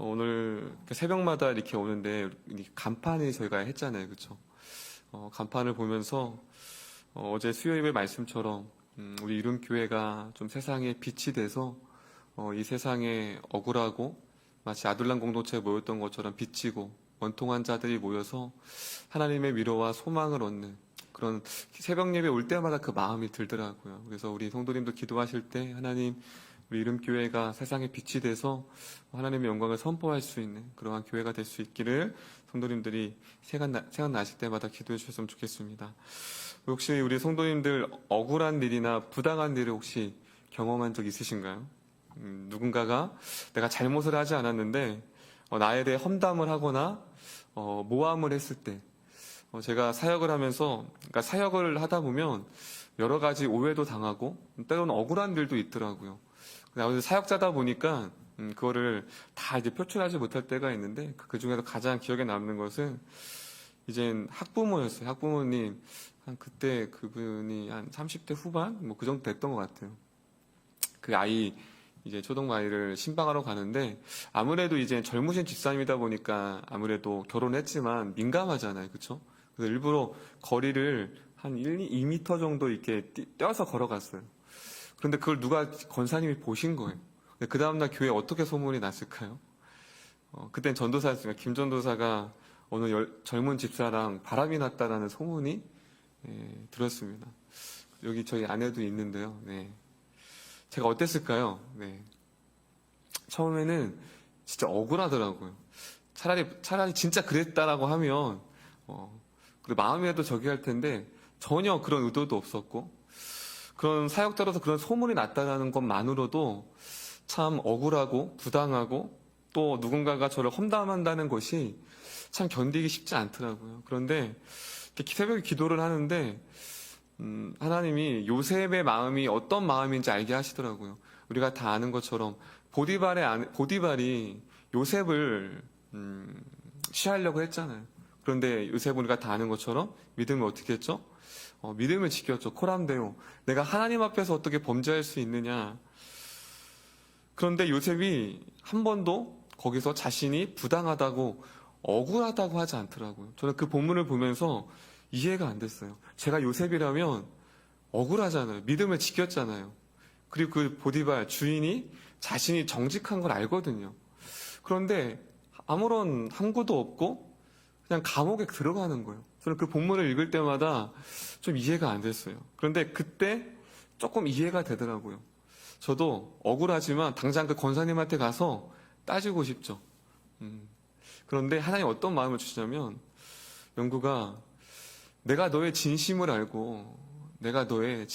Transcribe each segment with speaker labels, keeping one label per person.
Speaker 1: 오늘 새벽마다 이렇게 오는데 간판이 저희가 했잖아요, 그렇죠? 간판을 보면서 어제 수요예배 말씀처럼 우리 이룸교회가 좀 세상에 빛이 돼서 이 세상에 억울하고 마치 아둘람 공동체에 모였던 것처럼 비치고 원통한 자들이 모여서 하나님의 위로와 소망을 얻는 그런 새벽 예배 올 때마다 그 마음이 들더라고요. 그래서 우리 성도님도 기도하실 때 하나님 우리 이름교회가 세상에 빛이 돼서 하나님의 영광을 선포할 수 있는 그러한 교회가 될 수 있기를 성도님들이 생각나실 때마다 기도해 주셨으면 좋겠습니다. 혹시 우리 성도님들 억울한 일이나 부당한 일을 혹시 경험한 적 있으신가요? 누군가가 내가 잘못을 하지 않았는데 나에 대해 험담을 하거나 모함을 했을 때 제가 사역을 하면서 그러니까 사역을 하다 보면 여러 가지 오해도 당하고 때로는 억울한 일도 있더라고요. 아무래도 사역자다 보니까 그거를 다 이제 표출하지 못할 때가 있는데 그 중에서 가장 기억에 남는 것은 이젠 학부모였어요. 학부모님 한 그때 그분이 한 30대 후반 뭐 그 정도 됐던 것 같아요. 그 아이 이제 초등아이를 신방하러 가는데 아무래도 이제 젊으신 집사님이다 보니까 아무래도 결혼했지만 민감하잖아요, 그렇죠? 그래서 일부러 거리를 한 2m 정도 이렇게 뛰어서 걸어갔어요. 그런데 그걸 누가 권사님이 보신 거예요. 그 다음날 교회에 어떻게 소문이 났을까요? 그땐 전도사였으니까 김 전도사가 어느 젊은 집사랑 바람이 났다라는 소문이 들었습니다. 여기 저희 아내도 있는데요. 네. 제가 어땠을까요? 네. 처음에는 진짜 억울하더라고요. 차라리 진짜 그랬다라고 하면 그리고 마음에도 저기 할 텐데 전혀 그런 의도도 없었고 그런 사역자로서 그런 소문이 났다는 것만으로도 참 억울하고 부당하고 또 누군가가 저를 험담한다는 것이 참 견디기 쉽지 않더라고요. 그런데 새벽에 기도를 하는데 하나님이 요셉의 마음이 어떤 마음인지 알게 하시더라고요. 우리가 다 아는 것처럼 보디발이 요셉을 취하려고 했잖아요. 그런데 요셉은 우리가 다 아는 것처럼 믿음을 어떻게 했죠? 믿음을 지켰죠. 코람데오. 내가 하나님 앞에서 어떻게 범죄할 수 있느냐. 그런데 요셉이 한 번도 거기서 자신이 부당하다고 억울하다고 하지 않더라고요. 저는 그 본문을 보면서 이해가 안 됐어요. 제가 요셉이라면 억울하잖아요. 믿음을 지켰잖아요. 그리고 그 보디발 주인이 자신이 정직한 걸 알거든요. 그런데 아무런 항구도 없고 그냥 감옥에 들어가는 거예요. 저는 그 본문을 읽을 때마다 좀 이해가 안 됐어요. 그런데 그때 조금 이해가 되더라고요. 저도 억울하지만 당장 그 권사님한테 가서 따지고 싶죠. 그런데 하나님 어떤 마음을 주시냐면 영구가 내가 너의 진심을 알고 내가 너의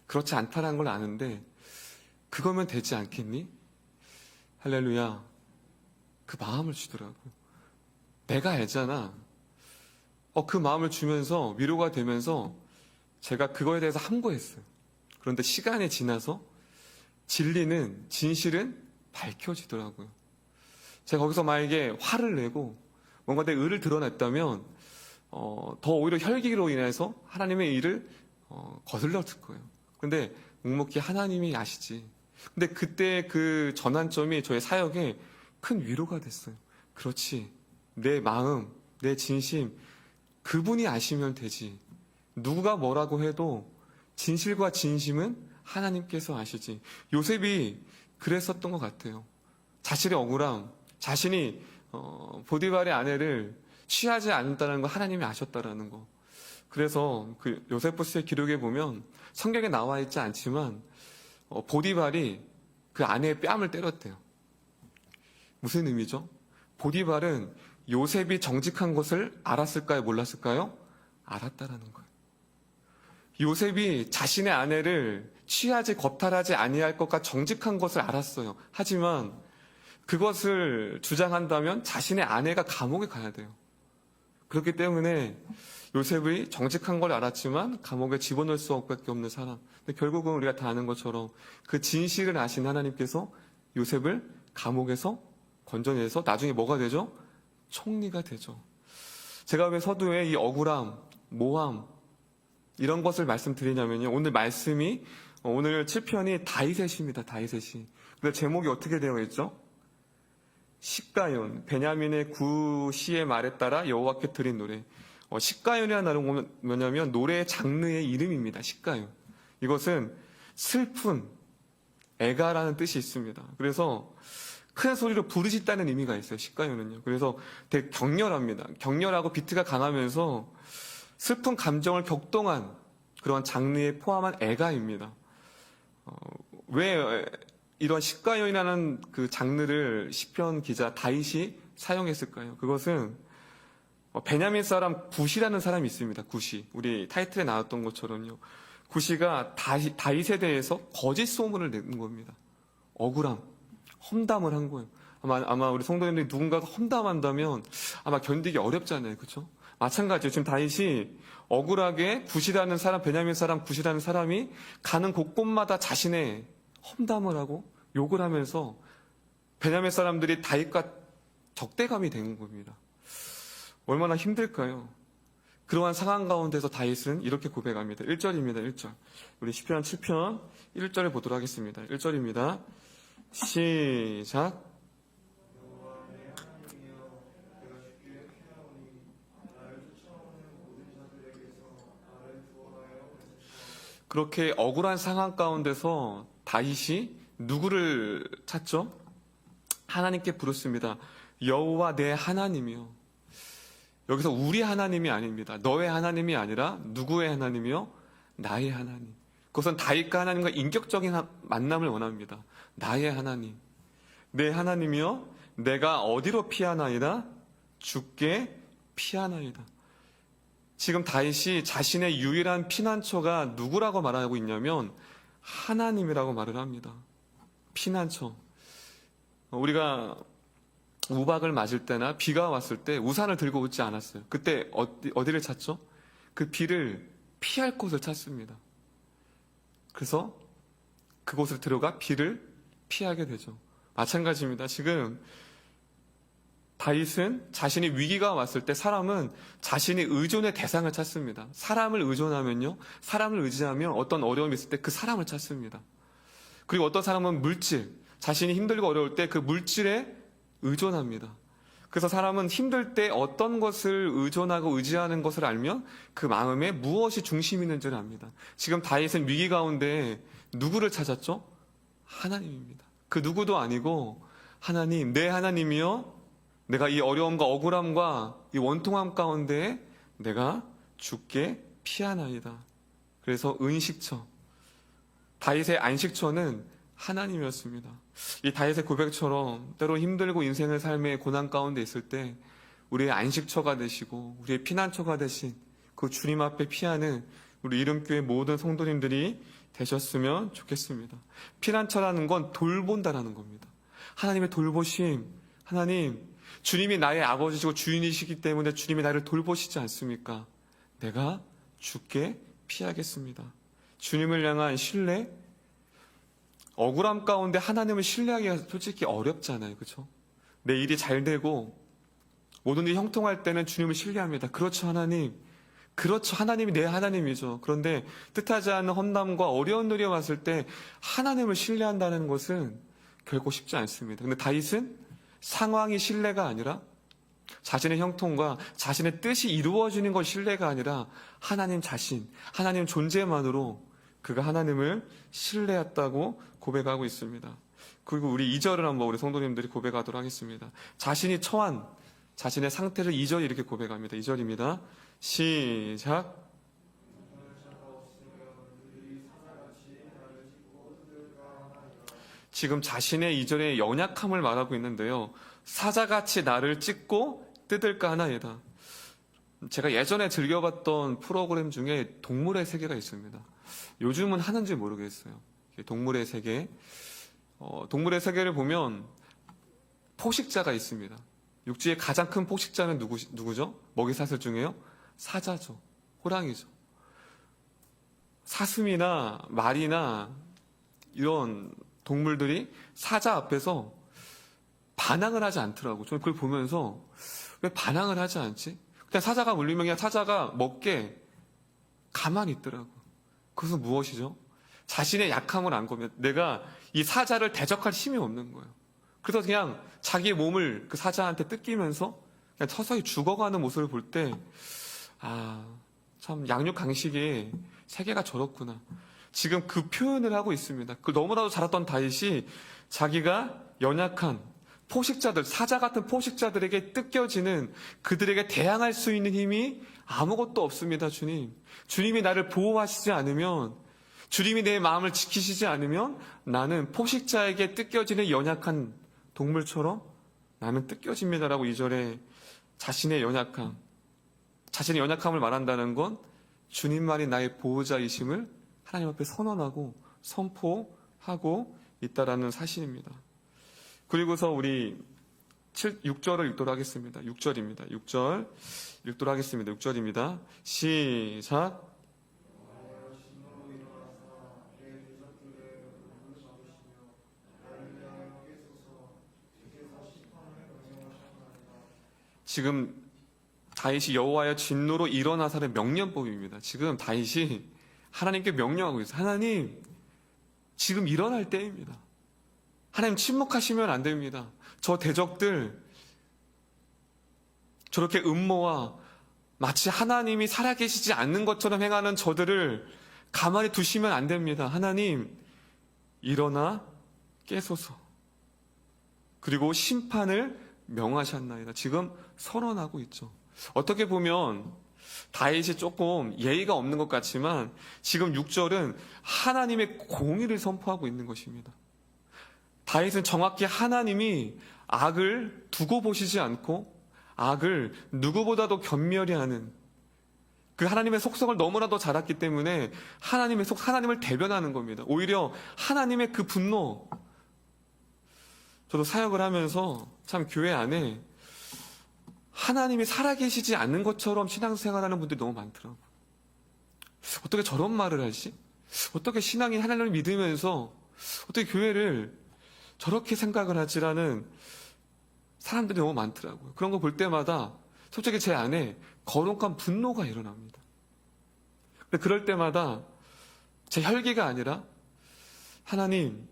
Speaker 1: 그렇지 않다는 걸 아는데 그거면 되지 않겠니? 할렐루야. 그 마음을 주더라고요. 내가 알잖아. 그 마음을 주면서 위로가 되면서 제가 그거에 대해서 함구했어요. 그런데 시간이 지나서 진실은 밝혀지더라고요. 제가 거기서 만약에 화를 내고 뭔가 내 의를 드러냈다면 더 오히려 혈기로 인해서 하나님의 일을 거슬렀을 거예요. 그런데 묵묵히 하나님이 아시지. 근데 그때 그 전환점이 저의 사역에 큰 위로가 됐어요. 그렇지. 내 마음, 내 진심, 그분이 아시면 되지. 누가 뭐라고 해도 진실과 진심은 하나님께서 아시지. 요셉이 그랬었던 것 같아요. 자신의 억울함, 자신이 보디발의 아내를 취하지 않는다는 거 하나님이 아셨다라는 거. 그래서 그 요세푸스의 기록에 보면 성경에 나와 있지 않지만 보디발이 그 아내의 뺨을 때렸대요. 무슨 의미죠? 보디발은 요셉이 정직한 것을 알았을까요? 몰랐을까요? 알았다라는 거예요. 요셉이 자신의 아내를 취하지 겁탈하지 아니할 것과 정직한 것을 알았어요. 하지만 그것을 주장한다면 자신의 아내가 감옥에 가야 돼요. 그렇기 때문에 요셉이 정직한 걸 알았지만 감옥에 집어넣을 수밖에 없는 사람. 근데 결국은 우리가 다 아는 것처럼 그 진실을 아신 하나님께서 요셉을 감옥에서 건져내서 나중에 뭐가 되죠? 총리가 되죠. 제가 왜 서두에 이 억울함, 모함 이런 것을 말씀드리냐면요. 오늘 말씀이 오늘 7편이 다윗의시입니다. 다윗의시. 근데 제목이 어떻게 되어 있죠? 십가연, 베냐민의 구시의 말에 따라 여호와께 드린 노래. 십가연이라는 단어는 뭐냐면 노래의 장르의 이름입니다. 십가연. 이것은 슬픈, 애가라는 뜻이 있습니다. 그래서 큰 소리로 부르짖다는 의미가 있어요. 십가연은요. 그래서 되게 격렬합니다. 격렬하고 비트가 강하면서 슬픈 감정을 격동한 그런 장르에 포함한 애가입니다. 왜 이런 십가연이라는 그 장르를 시편 기자 다윗이 사용했을까요? 그것은 베냐민 사람 굿이라는 사람이 있습니다. 굿이. 우리 타이틀에 나왔던 것처럼요. 굿이가 다윗에 대해서 거짓 소문을 낸 겁니다. 억울함, 험담을 한 거예요. 아마 우리 성도님들이 누군가가 험담한다면 아마 견디기 어렵잖아요. 그렇죠? 마찬가지예요. 지금 다윗이 억울하게 굿이라는 사람, 베냐민 사람 굿이라는 사람이 가는 곳곳마다 자신의 험담을 하고 욕을 하면서 베냐민 사람들이 다윗과 적대감이 된 겁니다. 얼마나 힘들까요? 그러한 상황 가운데서 다윗은 이렇게 고백합니다. 1절입니다. 1절. 우리 시편 7편 1절을 보도록 하겠습니다. 1절입니다. 시작. 그렇게 억울한 상황 가운데서 다윗이 누구를 찾죠? 하나님께 부르습니다. 여호와 내 하나님이요. 여기서 우리 하나님이 아닙니다. 너의 하나님이 아니라 누구의 하나님이요? 나의 하나님. 그것은 다윗과 하나님과 인격적인 만남을 원합니다. 나의 하나님. 내 하나님이요? 내가 어디로 피하나이다? 주께 피하나이다. 지금 다윗이 자신의 유일한 피난처가 누구라고 말하고 있냐면 하나님이라고 말을 합니다. 피난처. 우리가 우박을 맞을 때나 비가 왔을 때 우산을 들고 오지 않았어요. 그때 어디를 찾죠? 그 비를 피할 곳을 찾습니다. 그래서 그곳을 들어가 비를 피하게 되죠. 마찬가지입니다. 지금 다윗은 자신이 위기가 왔을 때 사람은 자신이 의존의 대상을 찾습니다. 사람을 의존하면요, 사람을 의지하면 어떤 어려움이 있을 때 그 사람을 찾습니다. 그리고 어떤 사람은 물질, 자신이 힘들고 어려울 때 그 물질에 의존합니다. 그래서 사람은 힘들 때 어떤 것을 의존하고 의지하는 것을 알면 그 마음에 무엇이 중심이 있는지를 압니다. 지금 다윗은 위기 가운데 누구를 찾았죠? 하나님입니다. 그 누구도 아니고 하나님, 내 하나님이요, 내가 이 어려움과 억울함과 이 원통함 가운데 내가 주께 피하나이다. 그래서 은식처, 다윗의 안식처는 하나님이었습니다. 이 다윗의 고백처럼 때로 힘들고 인생의 삶의 고난 가운데 있을 때 우리의 안식처가 되시고 우리의 피난처가 되신 그 주님 앞에 피하는 우리 이름교회 모든 성도님들이 되셨으면 좋겠습니다. 피난처라는 건 돌본다라는 겁니다. 하나님의 돌보심, 하나님, 주님이 나의 아버지시고 주인이시기 때문에 주님이 나를 돌보시지 않습니까? 내가 주께 피하겠습니다. 주님을 향한 신뢰, 억울함 가운데 하나님을 신뢰하기가 솔직히 어렵잖아요. 그렇죠? 내 일이 잘 되고 모든 일이 형통할 때는 주님을 신뢰합니다. 그렇죠, 하나님. 그렇죠, 하나님이 내 하나님이죠. 그런데 뜻하지 않은 험담과 어려운 일이 왔을 때 하나님을 신뢰한다는 것은 결코 쉽지 않습니다. 근데 다윗은 상황이 신뢰가 아니라 자신의 형통과 자신의 뜻이 이루어지는 것 신뢰가 아니라 하나님 자신, 하나님 존재만으로 그가 하나님을 신뢰했다고 고백하고 있습니다. 그리고 우리 2절을 한번 우리 성도님들이 고백하도록 하겠습니다. 자신이 처한 자신의 상태를 2절 이렇게 고백합니다. 2절입니다. 시작. 지금 자신의 2절의 연약함을 말하고 있는데요. 사자같이 나를 찢고 뜯을까 하나이다. 제가 예전에 즐겨봤던 프로그램 중에 동물의 세계가 있습니다. 요즘은 하는지 모르겠어요. 동물의 세계. 동물의 세계를 보면 포식자가 있습니다. 육지의 가장 큰 포식자는 누구죠? 먹이사슬 중에요? 사자죠. 호랑이죠. 사슴이나 말이나 이런 동물들이 사자 앞에서 반항을 하지 않더라고. 저는 그걸 보면서 왜 반항을 하지 않지? 그냥 사자가 물리면 그냥 사자가 먹게 가만히 있더라고. 그것은 무엇이죠? 자신의 약함을 안 거면 내가 이 사자를 대적할 힘이 없는 거예요. 그래서 그냥 자기의 몸을 그 사자한테 뜯기면서 그냥 서서히 죽어가는 모습을 볼 때, 참 양육 강식의 세계가 저렇구나. 지금 그 표현을 하고 있습니다. 그 너무나도 자랐던 다윗이 자기가 연약한 포식자들, 사자 같은 포식자들에게 뜯겨지는 그들에게 대항할 수 있는 힘이 아무것도 없습니다, 주님. 주님이 나를 보호하시지 않으면, 주님이 내 마음을 지키시지 않으면 나는 포식자에게 뜯겨지는 연약한 동물처럼 나는 뜯겨집니다라고 2절에 자신의 연약함을 말한다는 건 주님만이 나의 보호자이심을 하나님 앞에 선언하고 선포하고 있다라는 사실입니다. 그리고서 우리 6절을 읽도록 하겠습니다. 6절입니다. 6절 읽도록 하겠습니다. 6절입니다. 시작. 지금 다윗이 여호와의 진노로 일어나사는 명령법입니다. 지금 다윗이 하나님께 명령하고 있어요. 하나님, 지금 일어날 때입니다. 하나님 침묵하시면 안 됩니다. 저 대적들, 저렇게 음모와 마치 하나님이 살아계시지 않는 것처럼 행하는 저들을 가만히 두시면 안 됩니다. 하나님, 일어나 깨소서. 그리고 심판을 명하셨나이다. 지금 선언하고 있죠. 어떻게 보면 다윗이 조금 예의가 없는 것 같지만 지금 6절은 하나님의 공의를 선포하고 있는 것입니다. 다윗은 정확히 하나님이 악을 두고 보시지 않고 악을 누구보다도 견멸히 하는 그 하나님의 속성을 너무나도 잘 알았기 때문에 하나님을 대변하는 겁니다. 오히려 하나님의 그 분노, 저도 사역을 하면서 참 교회 안에 하나님이 살아계시지 않는 것처럼 신앙생활하는 분들이 너무 많더라고요. 어떻게 저런 말을 하지? 어떻게 신앙이 하나님을 믿으면서 어떻게 교회를 저렇게 생각을 하지라는 사람들이 너무 많더라고요. 그런 거 볼 때마다 솔직히 제 안에 거룩한 분노가 일어납니다. 근데 그럴 때마다 제 혈기가 아니라 하나님,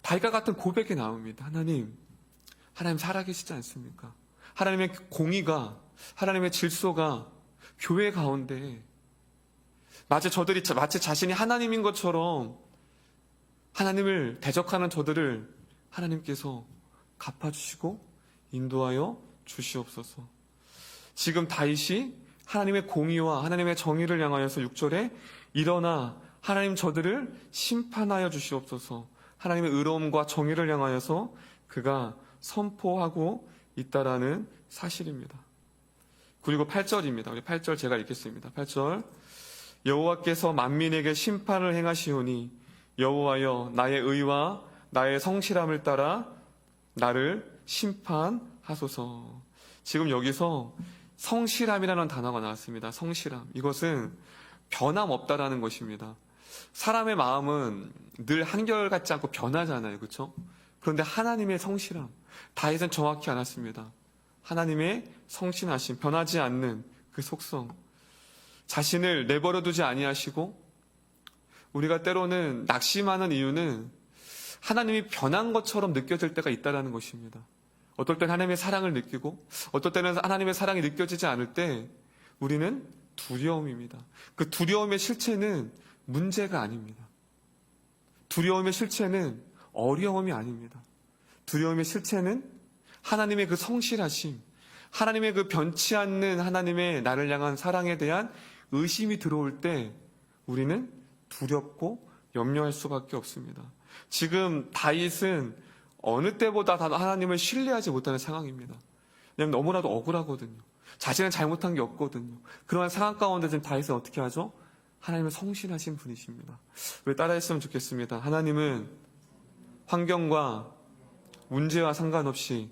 Speaker 1: 다윗과 같은 고백이 나옵니다. 하나님 살아계시지 않습니까? 하나님의 공의가, 하나님의 질서가 교회 가운데 마치 자신이 하나님인 것처럼 하나님을 대적하는 저들을 하나님께서 갚아주시고 인도하여 주시옵소서. 지금 다윗이 하나님의 공의와 하나님의 정의를 향하여서 6절에 일어나 하나님 저들을 심판하여 주시옵소서. 하나님의 의로움과 정의를 향하여서 그가 선포하고 있다라는 사실입니다. 그리고 8절입니다. 우리 8절 제가 읽겠습니다. 8절. 여호와께서 만민에게 심판을 행하시오니 여호와여 나의 의와 나의 성실함을 따라 나를 심판하소서. 지금 여기서 성실함이라는 단어가 나왔습니다. 성실함. 이것은 변함없다라는 것입니다. 사람의 마음은 늘 한결같지 않고 변하잖아요. 그렇죠? 그런데 하나님의 성실함, 다윗은 정확히 알았습니다. 하나님의 성실하심, 변하지 않는 그 속성, 자신을 내버려두지 아니하시고 우리가 때로는 낙심하는 이유는 하나님이 변한 것처럼 느껴질 때가 있다는 것입니다. 어떨 때는 하나님의 사랑을 느끼고 어떨 때는 하나님의 사랑이 느껴지지 않을 때 우리는 두려움입니다. 그 두려움의 실체는 문제가 아닙니다. 두려움의 실체는 어려움이 아닙니다. 두려움의 실체는 하나님의 그 성실하심, 하나님의 그 변치 않는 하나님의 나를 향한 사랑에 대한 의심이 들어올 때 우리는 두렵고 염려할 수밖에 없습니다. 지금 다윗은 어느 때보다 하나님을 신뢰하지 못하는 상황입니다. 왜냐하면 너무나도 억울하거든요. 자신은 잘못한 게 없거든요. 그러한 상황 가운데 지금 다윗은 어떻게 하죠? 하나님은 성실하신 분이십니다. 우리 따라했으면 좋겠습니다. 하나님은 환경과 문제와 상관없이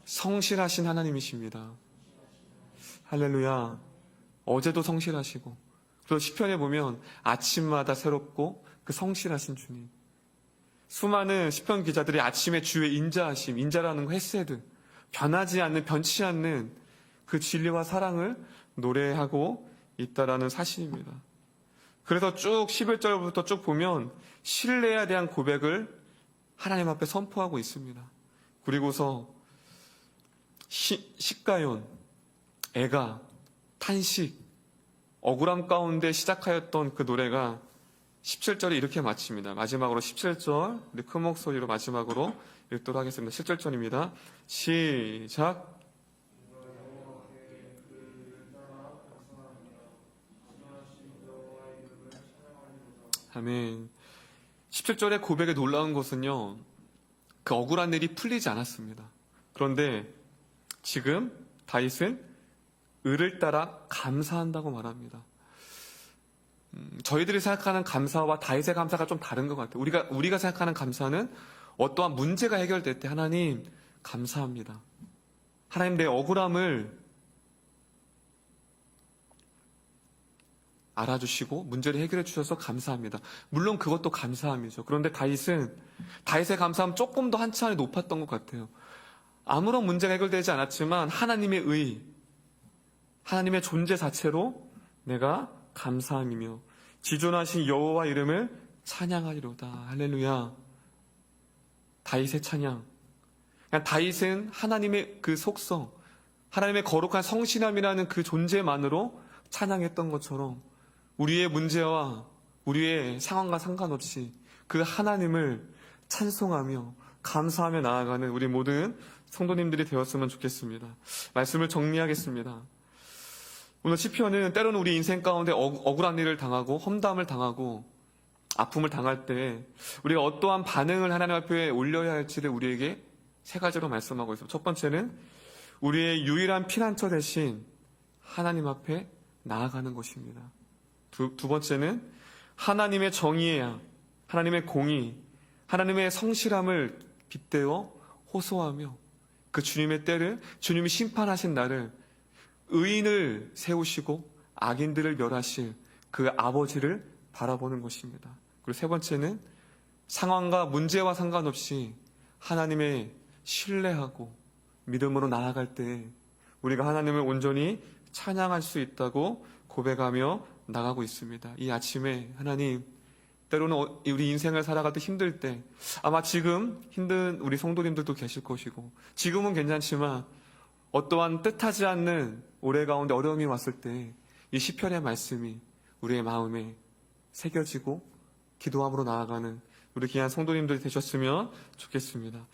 Speaker 1: 성실하신 하나님이십니다. 할렐루야. 어제도 성실하시고, 그리고 시편에 보면 아침마다 새롭고 그 성실하신 주님. 수많은 시편 기자들이 아침에 주의 인자하심, 인자라는 거 헤세드, 변하지 않는, 변치 않는 그 진리와 사랑을 노래하고 있다라는 사실입니다. 그래서 쭉 11절부터 쭉 보면 신뢰에 대한 고백을 하나님 앞에 선포하고 있습니다. 그리고서 식가연, 애가, 탄식, 억울함 가운데 시작하였던 그 노래가 17절에 이렇게 마칩니다. 마지막으로 17절 우리 큰 목소리로 마지막으로 읽도록 하겠습니다. 17절입니다. 시작. 아멘. 17절의 고백에 놀라운 것은요, 그 억울한 일이 풀리지 않았습니다. 그런데 지금 다윗은 을을 따라 감사한다고 말합니다. 저희들이 생각하는 감사와 다윗의 감사가 좀 다른 것 같아요. 우리가 생각하는 감사는 어떠한 문제가 해결될 때 하나님 감사합니다. 하나님 내 억울함을 알아주시고 문제를 해결해 주셔서 감사합니다. 물론 그것도 감사함이죠. 그런데 다윗의 감사함 조금 더 한 차원이 높았던 것 같아요. 아무런 문제가 해결되지 않았지만 하나님의 의, 하나님의 존재 자체로 내가 감사함이며 지존하신 여호와 이름을 찬양하리로다. 할렐루야. 다윗의 찬양. 다윗은 하나님의 그 속성, 하나님의 거룩한 성실함이라는 그 존재만으로 찬양했던 것처럼 우리의 문제와 우리의 상황과 상관없이 그 하나님을 찬송하며 감사하며 나아가는 우리 모든 성도님들이 되었으면 좋겠습니다. 말씀을 정리하겠습니다. 오늘 시편은 때로는 우리 인생 가운데 억울한 일을 당하고 험담을 당하고 아픔을 당할 때 우리가 어떠한 반응을 하나님 앞에 올려야 할지를 우리에게 세 가지로 말씀하고 있습니다. 첫 번째는 우리의 유일한 피난처 대신 하나님 앞에 나아가는 것입니다. 두 번째는 하나님의 정의야, 하나님의 공의, 하나님의 성실함을 빗대어 호소하며 그 주님의 때를, 주님이 심판하신 날을 의인을 세우시고 악인들을 멸하실 그 아버지를 바라보는 것입니다. 그리고 세 번째는 상황과 문제와 상관없이 하나님의 신뢰하고 믿음으로 나아갈 때 우리가 하나님을 온전히 찬양할 수 있다고 고백하며 나가고 있습니다. 이 아침에 하나님, 때로는 우리 인생을 살아갈 때 힘들 때 아마 지금 힘든 우리 성도님들도 계실 것이고 지금은 괜찮지만 어떠한 뜻하지 않는 올해 가운데 어려움이 왔을 때 이 시편의 말씀이 우리의 마음에 새겨지고 기도함으로 나아가는 우리 귀한 성도님들이 되셨으면 좋겠습니다.